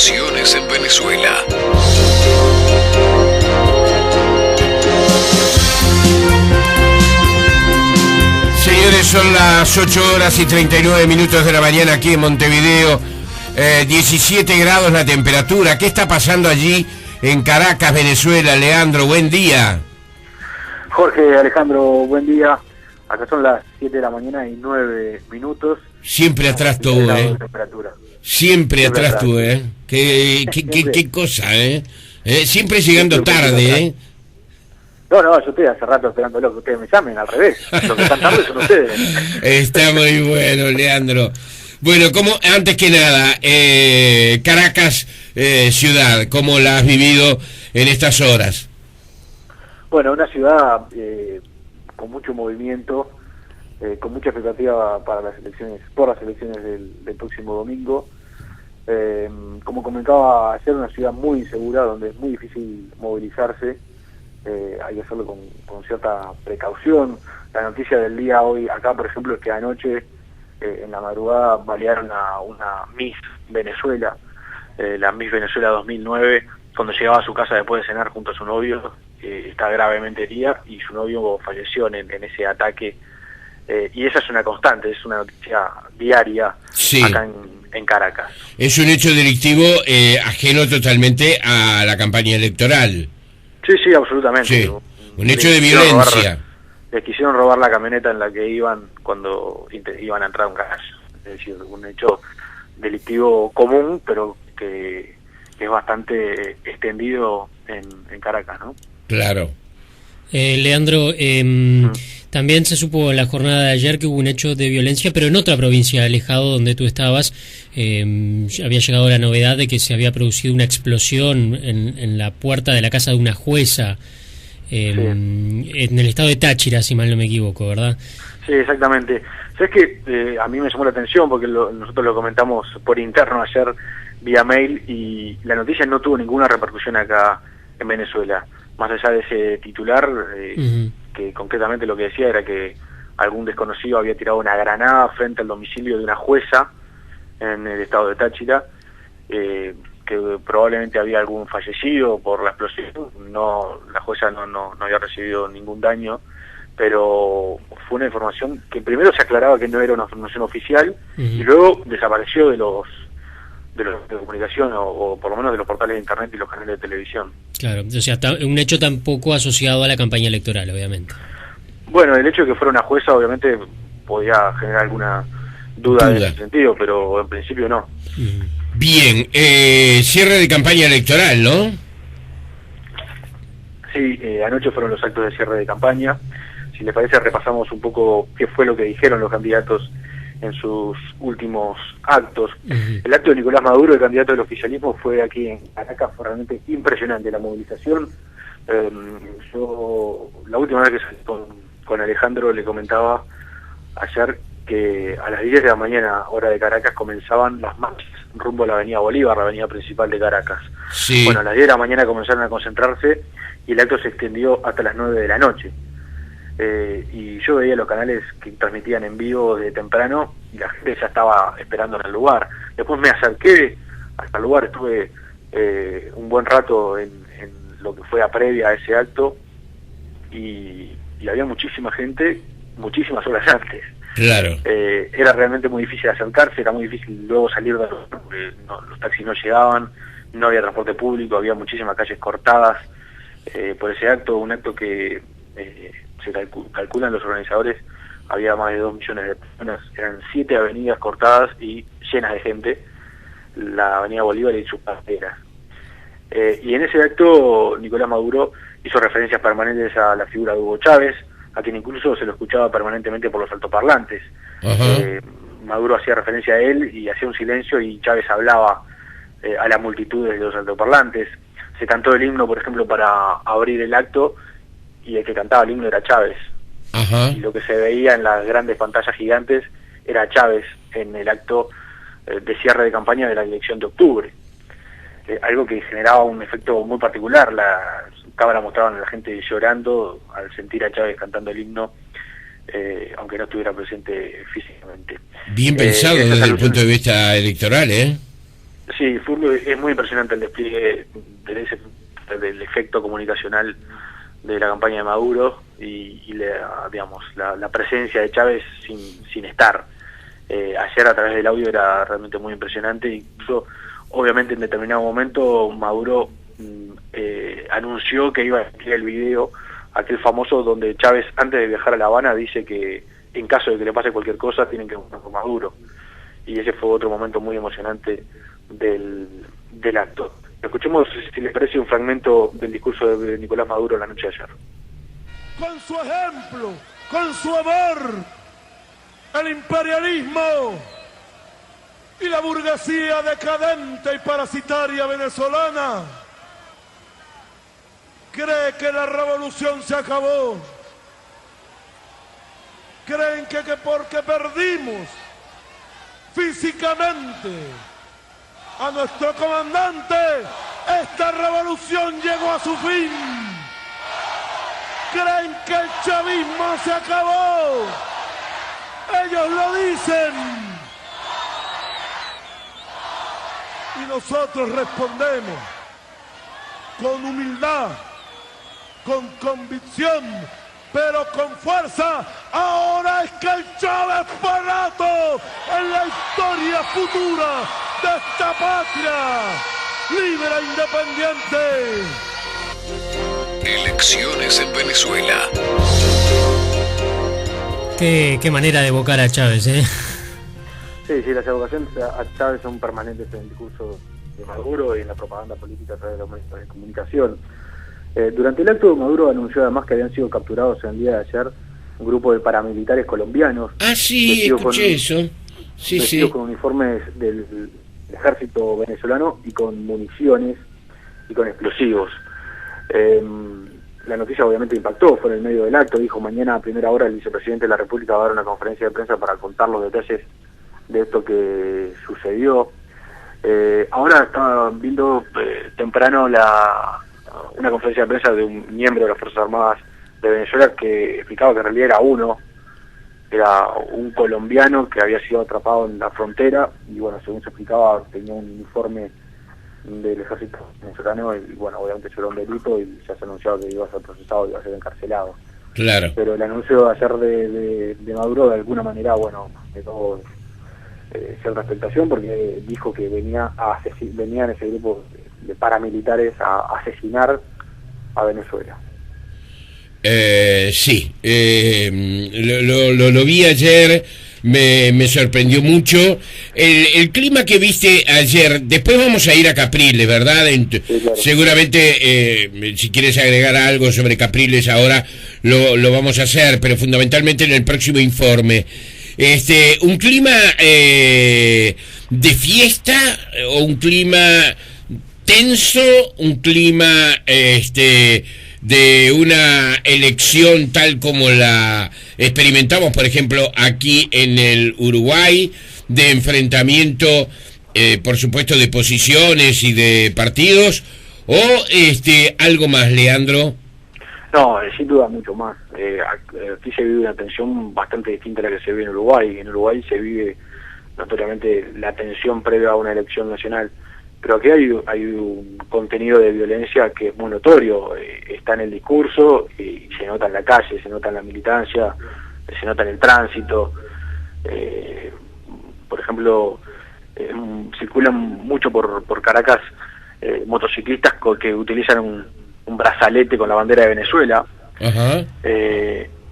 Elecciones en Venezuela. Señores, son las 8:39 de la mañana aquí en Montevideo. 17 grados la temperatura. ¿Qué está pasando allí en Caracas, Venezuela? Leandro, buen día. Jorge, Alejandro, buen día. Acá son las 7 de la mañana y 9 minutos. Siempre atrás tú, Siempre atrás tú, Qué cosa, Siempre llegando tarde, No, yo estoy hace rato esperando que ustedes me llamen, al revés. Los que están tarde son ustedes. Está muy bueno, Leandro. Bueno, antes que nada, Caracas, ciudad, ¿cómo la has vivido en estas horas? Bueno, una ciudad con mucho movimiento, con mucha expectativa por las elecciones del próximo domingo. Como comentaba ayer, una ciudad muy insegura, donde es muy difícil movilizarse. Hay que hacerlo con cierta precaución. La noticia del día hoy acá, por ejemplo, es que anoche en la madrugada balearon a una Miss Venezuela, la Miss Venezuela 2009, cuando llegaba a su casa después de cenar junto a su novio. Está gravemente herida y su novio falleció en ese ataque. Y esa es una constante, es una noticia diaria, sí, acá en Caracas. Es un hecho delictivo ajeno totalmente a la campaña electoral. Sí, absolutamente. Sí. Un hecho de violencia. Les quisieron robar la camioneta en la que iban cuando iban a entrar a un garage. Es decir, un hecho delictivo común, pero que es bastante extendido en Caracas, ¿no? Claro. Leandro, también se supo en la jornada de ayer que hubo un hecho de violencia, pero en otra provincia, alejado donde tú estabas. Había llegado la novedad de que se había producido una explosión en la puerta de la casa de una jueza, sí, en el estado de Táchira, si mal no me equivoco, ¿verdad? Sí, exactamente. ¿Sabes qué? A mí me llamó la atención porque nosotros lo comentamos por interno ayer vía mail y la noticia no tuvo ninguna repercusión acá en Venezuela. Más allá de ese titular, que concretamente lo que decía era que algún desconocido había tirado una granada frente al domicilio de una jueza en el estado de Táchira, que probablemente había algún fallecido por la explosión. No, la jueza no había recibido ningún daño, pero fue una información que primero se aclaraba que no era una información oficial y luego desapareció de los de comunicación o por lo menos de los portales de internet y los canales de televisión. Claro, o sea, un hecho tampoco asociado a la campaña electoral, obviamente. Bueno, el hecho de que fuera una jueza obviamente podía generar alguna duda en ese sentido, pero en principio no. Bien, cierre de campaña electoral, ¿no? Sí, anoche fueron los actos de cierre de campaña. Si les parece, repasamos un poco qué fue lo que dijeron los candidatos en sus últimos actos. El acto de Nicolás Maduro, el candidato del oficialismo, fue aquí en Caracas, fue realmente impresionante la movilización. Yo la última vez que salí con Alejandro le comentaba ayer que a las 10 de la mañana, hora de Caracas, comenzaban las marchas rumbo a la avenida Bolívar, la avenida principal de Caracas. Sí. Bueno, a las 10 de la mañana comenzaron a concentrarse y el acto se extendió hasta las 9 de la noche. Y yo veía los canales que transmitían en vivo de temprano y la gente ya estaba esperando en el lugar. Después me acerqué hasta el lugar, estuve un buen rato en lo que fue la previa a ese acto y había muchísima gente, muchísimas horas antes. Claro. Era realmente muy difícil acercarse, era muy difícil luego salir de porque los taxis no llegaban, no había transporte público, había muchísimas calles cortadas por ese acto, un acto que se calculan los organizadores, había más de 2 millones de personas, eran 7 avenidas cortadas y llenas de gente, la avenida Bolívar y sus parteras. Y en ese acto Nicolás Maduro hizo referencias permanentes a la figura de Hugo Chávez, a quien incluso se lo escuchaba permanentemente por los altoparlantes. Maduro hacía referencia a él y hacía un silencio y Chávez hablaba a la multitud de los altoparlantes. Se cantó el himno, por ejemplo, para abrir el acto y el que cantaba el himno era Chávez. Y lo que se veía en las grandes pantallas gigantes era Chávez en el acto de cierre de campaña de la elección de octubre. Algo que generaba un efecto muy particular. La cámara mostraban a la gente llorando al sentir a Chávez cantando el himno, aunque no estuviera presente físicamente. Bien pensado desde el punto de vista electoral, ¿eh? Sí, es muy impresionante el despliegue del efecto comunicacional de la campaña de Maduro y la presencia de Chávez sin estar. Ayer a través del audio era realmente muy impresionante, incluso obviamente en determinado momento Maduro anunció que iba a emitir el video, aquel famoso donde Chávez antes de viajar a La Habana dice que en caso de que le pase cualquier cosa tienen que hablar con Maduro, y ese fue otro momento muy emocionante del acto. Escuchemos, si les parece, un fragmento del discurso de Nicolás Maduro la noche de ayer. Con su ejemplo, con su amor, el imperialismo y la burguesía decadente y parasitaria venezolana cree que la revolución se acabó. Creen que porque perdimos físicamente a nuestro comandante, esta revolución llegó a su fin. Creen que el chavismo se acabó. Ellos lo dicen. Y nosotros respondemos con humildad, con convicción, pero con fuerza. Ahora es que el Chávez Parato en la historia futura de esta patria libre e independiente. Elecciones en Venezuela. Qué manera de evocar a Chávez, ¿eh? Sí, las evocaciones a Chávez son permanentes en el discurso de Maduro y en la propaganda política a través de los medios de comunicación. Durante el acto, Maduro anunció además que habían sido capturados en el día de ayer un grupo de paramilitares colombianos. Ah, sí, escuché eso. Sí, vestidos con uniformes del ejército venezolano y con municiones y con explosivos. La noticia obviamente impactó, fue en el medio del acto. Dijo: mañana a primera hora el vicepresidente de la República va a dar una conferencia de prensa para contar los detalles de esto que sucedió. Ahora estaba viendo temprano una conferencia de prensa de un miembro de las Fuerzas Armadas de Venezuela que explicaba que en realidad era un colombiano que había sido atrapado en la frontera y bueno, según se explicaba, tenía un uniforme del ejército venezolano y bueno, obviamente eso era un delito y ya se anunciaba que iba a ser procesado y iba a ser encarcelado. Claro. Pero el anuncio ayer de Maduro de alguna manera, bueno, me dio cierta expectación porque dijo que venían ese grupo de paramilitares a asesinar a Venezuela. Sí, lo vi ayer, me sorprendió mucho. El clima que viste ayer, después vamos a ir a Capriles, ¿verdad? Sí, claro. Seguramente, si quieres agregar algo sobre Capriles ahora, lo vamos a hacer, pero fundamentalmente en el próximo informe. ¿Un clima de fiesta o un clima tenso, un clima de una elección tal como la experimentamos, por ejemplo, aquí en el Uruguay, de enfrentamiento, por supuesto, de posiciones y de partidos, o algo más, Leandro? No, sin duda mucho más. Aquí se vive una tensión bastante distinta a la que se vive en Uruguay. En Uruguay se vive notoriamente la tensión previa a una elección nacional. Pero aquí hay un contenido de violencia que es muy notorio, está en el discurso y se nota en la calle, se nota en la militancia, se nota en el tránsito. Por ejemplo, circulan mucho por Caracas motociclistas que utilizan un brazalete con la bandera de Venezuela. Ajá.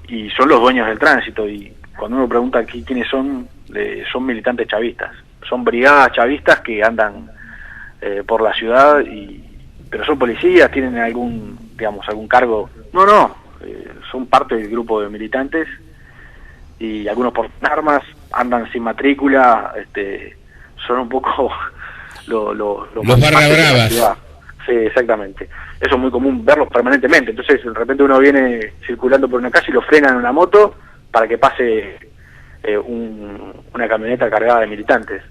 Y son los dueños del tránsito, y cuando uno pregunta aquí quiénes son militantes chavistas, son brigadas chavistas que andan por la ciudad, pero son policías, tienen algún cargo. No, son parte del grupo de militantes y algunos portan armas, andan sin matrícula, son un poco los barra bravas. Sí, exactamente. Eso es muy común verlos permanentemente. Entonces, de repente uno viene circulando por una calle y lo frenan en una moto para que pase una camioneta cargada de militantes.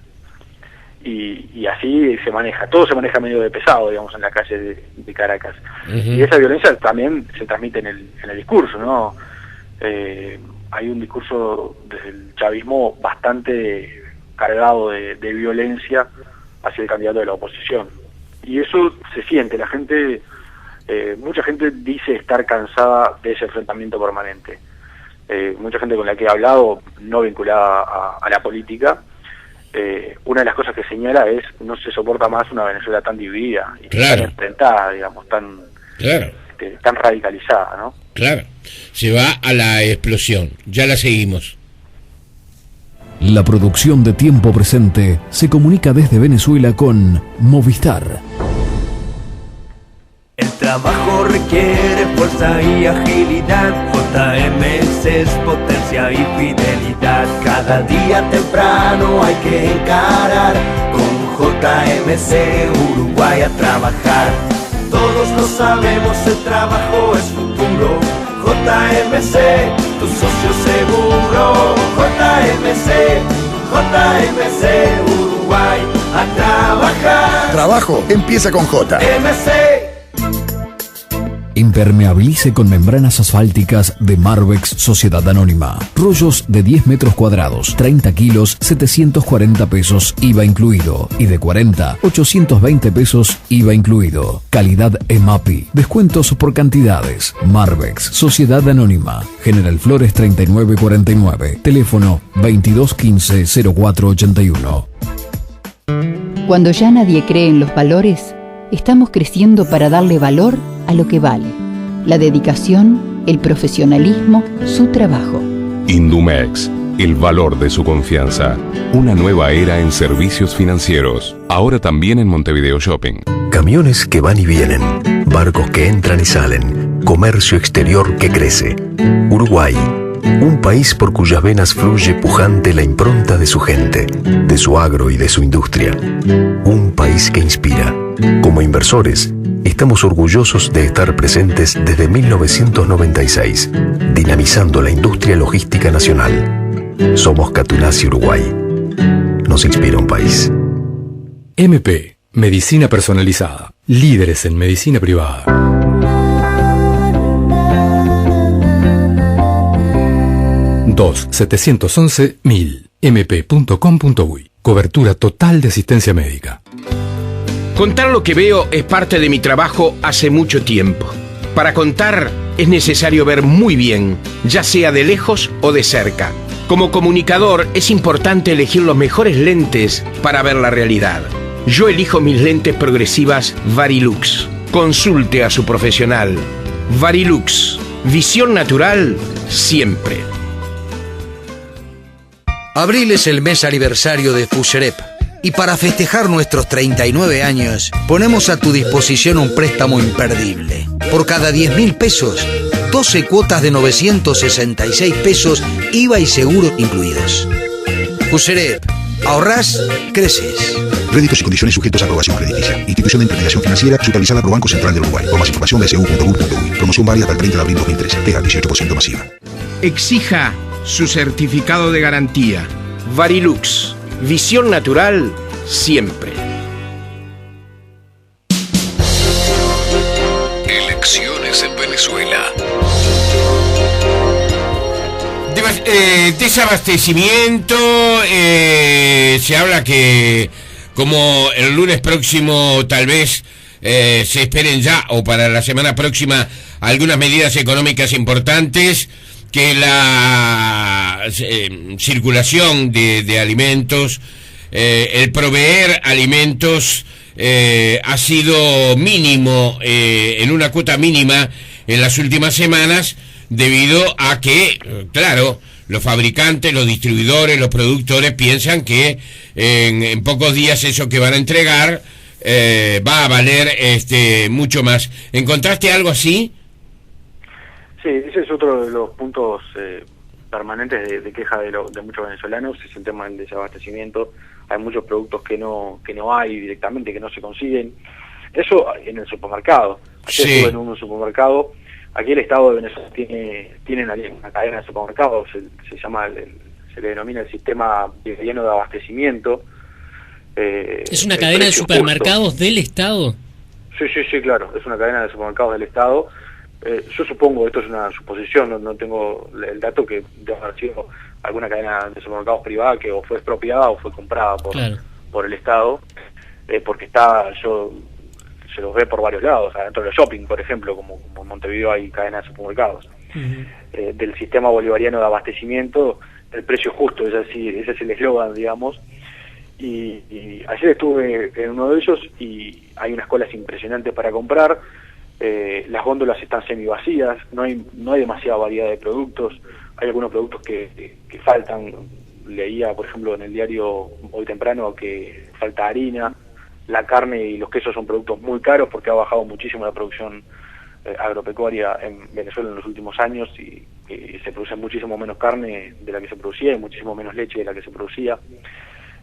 Y así se maneja, todo se maneja medio de pesado, digamos, en la calle de Caracas. Uh-huh. Y esa violencia también se transmite en el discurso, ¿no? Hay un discurso desde el chavismo bastante cargado de violencia hacia el candidato de la oposición. Y eso se siente, la gente, mucha gente dice estar cansada de ese enfrentamiento permanente. Mucha gente con la que he hablado, no vinculada a la política, una de las cosas que señala es no se soporta más una Venezuela tan dividida y Claro. tan enfrentada, digamos, tan radicalizada, ¿no? Claro, se va a la explosión. Ya la seguimos. La producción de Tiempo Presente se comunica desde Venezuela con Movistar. El trabajo requiere fuerza y agilidad. JMS es potencia y fidelidad. Cada día temprano hay que encarar. Con JMS Uruguay a trabajar. Todos lo sabemos, el trabajo es futuro. JMC, tu socio seguro. JMC Uruguay a trabajar. Trabajo empieza con J. JMC. Impermeabilice con membranas asfálticas de Marbex Sociedad Anónima. Rollos de 10 metros cuadrados, 30 kilos, 740 pesos, IVA incluido. Y de 40, 820 pesos, IVA incluido. Calidad EMAPI. Descuentos por cantidades. Marbex Sociedad Anónima. General Flores 3949. Teléfono 2215-0481. Cuando ya nadie cree en los valores, estamos creciendo para darle valor a lo que vale. La dedicación, el profesionalismo, su trabajo. Indumex, el valor de su confianza. Una nueva era en servicios financieros. Ahora también en Montevideo Shopping. Camiones que van y vienen, barcos que entran y salen, comercio exterior que crece. Uruguay, un país por cuyas venas fluye pujante la impronta de su gente, de su agro y de su industria. Un país que inspira. Como inversores, estamos orgullosos de estar presentes desde 1996, dinamizando la industria logística nacional. Somos Catunasi Uruguay. Nos inspira un país. MP, Medicina Personalizada. Líderes en medicina privada. 2-711-1000 mp.com.uy. Cobertura total de asistencia médica. Contar lo que veo es parte de mi trabajo hace mucho tiempo. Para contar es necesario ver muy bien, ya sea de lejos o de cerca. Como comunicador es importante elegir los mejores lentes para ver la realidad. Yo elijo mis lentes progresivas Varilux. Consulte a su profesional. Varilux, visión natural siempre. Abril es el mes aniversario de Fuserep. Y para festejar nuestros 39 años, ponemos a tu disposición un préstamo imperdible. Por cada 10.000 pesos, 12 cuotas de 966 pesos, IVA y seguro incluidos. Fuserep, ahorrás, creces. Créditos y condiciones sujetos a aprobación crediticia. Institución de intermediación financiera supervisada por Banco Central del Uruguay. Por más información, bcu.gov.uy. Promoción válida hasta el 30 de abril 2013. TEA 18% masiva. Exija su certificado de garantía. Varilux, visión natural siempre. Elecciones en Venezuela. Desabastecimiento, se habla que como el lunes próximo tal vez se esperen ya o para la semana próxima algunas medidas económicas importantes, que la circulación de alimentos, el proveer alimentos ha sido mínimo, en una cuota mínima en las últimas semanas, debido a que, claro, los fabricantes, los distribuidores, los productores piensan que en pocos días eso que van a entregar va a valer mucho más. ¿Encontraste algo así? Sí, ese es otro de los puntos permanentes de queja de muchos venezolanos, es el tema del desabastecimiento. Hay muchos productos que no hay directamente, que no se consiguen. Eso en el supermercado. Ayer estuve en un supermercado. Aquí el Estado de Venezuela tiene una cadena de supermercados, se le denomina el sistema boliviano de abastecimiento. ¿Es una cadena de supermercados del Estado? Sí, claro, es una cadena de supermercados del Estado. Yo supongo, esto es una suposición, no tengo el dato, que debe haber sido alguna cadena de supermercados privada que o fue expropiada o fue comprada por el Estado. porque se los ve por varios lados, adentro de los shopping, por ejemplo, como en Montevideo hay cadenas de supermercados. Del sistema bolivariano de abastecimiento, el precio justo, ese es el eslogan, digamos. Y ayer estuve en uno de ellos y hay unas colas impresionantes para comprar. Las góndolas están semi vacías, no hay demasiada variedad de productos, hay algunos productos que faltan. Leía, por ejemplo, en el diario hoy temprano que falta harina, la carne y los quesos son productos muy caros porque ha bajado muchísimo la producción agropecuaria en Venezuela en los últimos años y se produce muchísimo menos carne de la que se producía y muchísimo menos leche de la que se producía.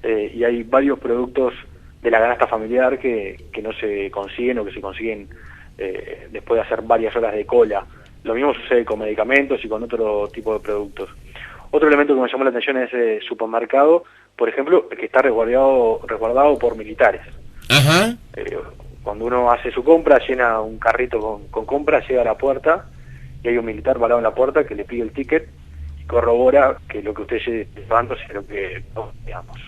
Y hay varios productos de la canasta familiar que no se consiguen o que se consiguen después de hacer varias horas de cola. Lo mismo sucede con medicamentos y con otro tipo de productos. Otro elemento que me llamó la atención es ese supermercado, por ejemplo, que está resguardado por militares. Ajá. Cuando uno hace su compra, llena un carrito con compras, llega a la puerta y hay un militar parado en la puerta que le pide el ticket y corrobora que lo que usted esté llevando es lo que no, digamos.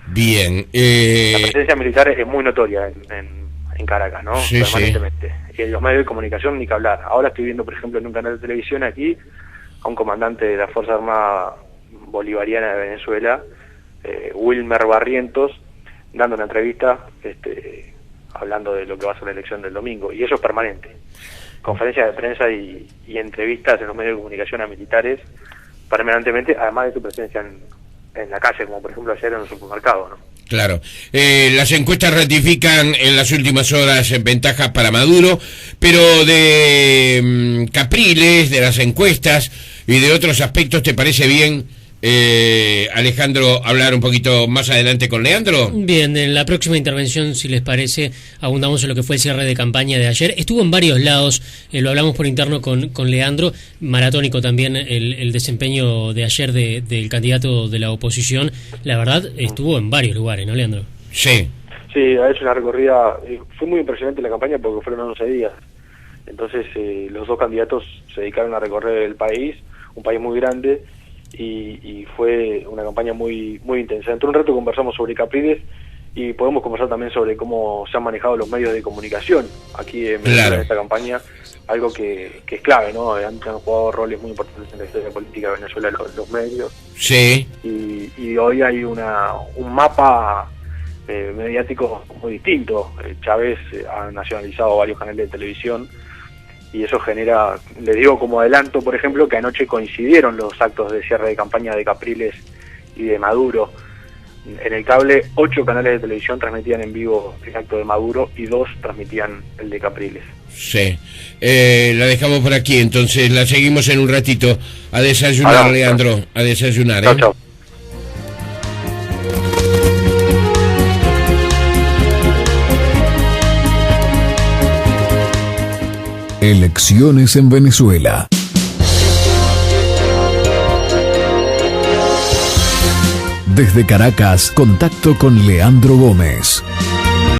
Bien. La presencia militar es muy notoria en Caracas, ¿no? Sí, permanentemente. Sí. Y en los medios de comunicación ni que hablar. Ahora estoy viendo, por ejemplo, en un canal de televisión aquí a un comandante de la Fuerza Armada Bolivariana de Venezuela, Wilmer Barrientos, dando una entrevista hablando de lo que va a ser la elección del domingo. Y eso es permanente. Conferencias de prensa y entrevistas en los medios de comunicación a militares permanentemente, además de su presencia en la calle, como por ejemplo ayer en el supermercado, ¿no? Claro. Las encuestas ratifican en las últimas horas ventajas para Maduro, pero de Capriles, de las encuestas y de otros aspectos, ¿te parece bien, Alejandro, hablar un poquito más adelante con Leandro? Bien, en la próxima intervención, si les parece, abundamos en lo que fue el cierre de campaña de ayer. Estuvo en varios lados, lo hablamos por interno con Leandro, maratónico también el desempeño de ayer del candidato de la oposición. La verdad, estuvo en varios lugares, ¿no, Leandro? Sí. Sí, ha hecho una recorrida, fue muy impresionante la campaña porque fueron 11 días. Entonces, los dos candidatos se dedicaron a recorrer el país, un país muy grande, y fue una campaña muy muy intensa. Dentro de un rato conversamos sobre Capriles y podemos conversar también sobre cómo se han manejado los medios de comunicación aquí en esta campaña, algo que es clave, ¿no? Han jugado roles muy importantes en la historia política de Venezuela los medios. Sí. Y hoy hay un mapa mediático muy distinto. Chávez ha nacionalizado varios canales de televisión y eso genera, les digo como adelanto, por ejemplo, que anoche coincidieron los actos de cierre de campaña de Capriles y de Maduro. En el cable, 8 canales de televisión transmitían en vivo el acto de Maduro y 2 transmitían el de Capriles. Sí. La dejamos por aquí, entonces la seguimos en un ratito. A desayunar, Leandro, a desayunar. Chao, chao. Elecciones en Venezuela. Desde Caracas, contacto con Leandro Gómez.